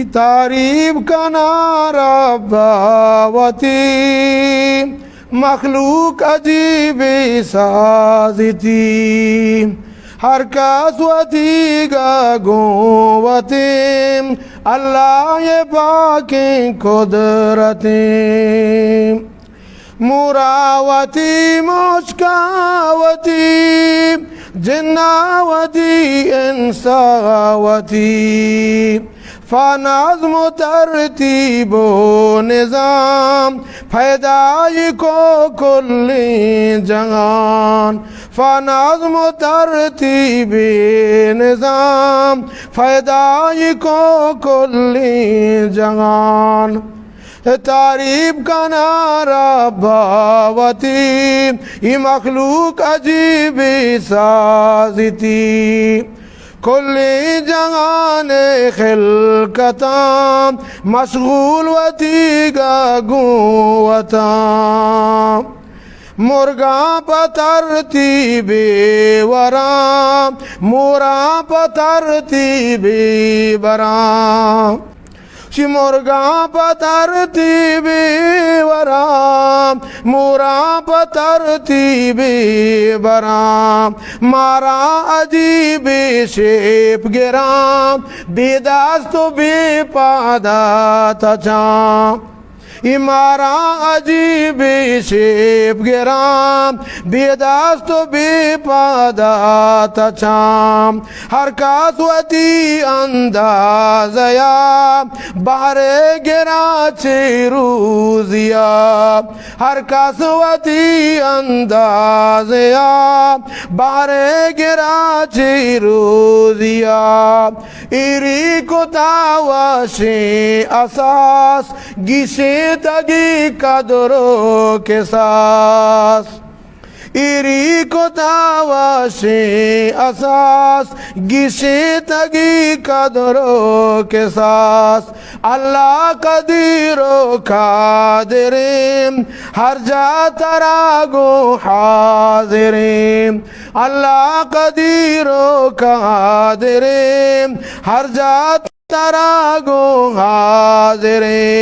तारीफ का नारा बावती मखलूक अजीब साजिती हर कासवती गोवती अल्लाह ये बाकी कुदरतें मुरावती मुस्कावती जिन्नावती इंसावती फ़नाज़्म तरतीब निज़ाम फ़ैदाई को कुल्ली जहान फ़नाज़्म तरतीब निज़ाम फ़ैदाई को कुल्ली जहान तारीफ का नारा बावती ये मखलूक अजीब साजिती कुल्ली जहान खिलकता मशगूल वती गुवता मुर्गा पतरती बेवरा मोरा पतरती बेवरा मुर्गा पतरती बेवरा मोरा पतरती बेवरा मारा अजीब शेप गिरा बेदास्त बेपादा तचा इमारा अजीब शेप गिरा बेदास्त बेपादा तचाम हर कासवती अंदाजया बारे गिरा चेरूजिया हर कासवती अंदाजया बारे गिरा चेरूजिया इरी कुतावशे असास गिशे तगी कदरो के सास इरी को तावाशे असास गिशे तगी कदरो के सास अल्लाह कदीरो कादिरीम हर जा तरागो हाजिरीम अल्लाह कदीरो कादिरीम हर जा तरागो हाजिरीम।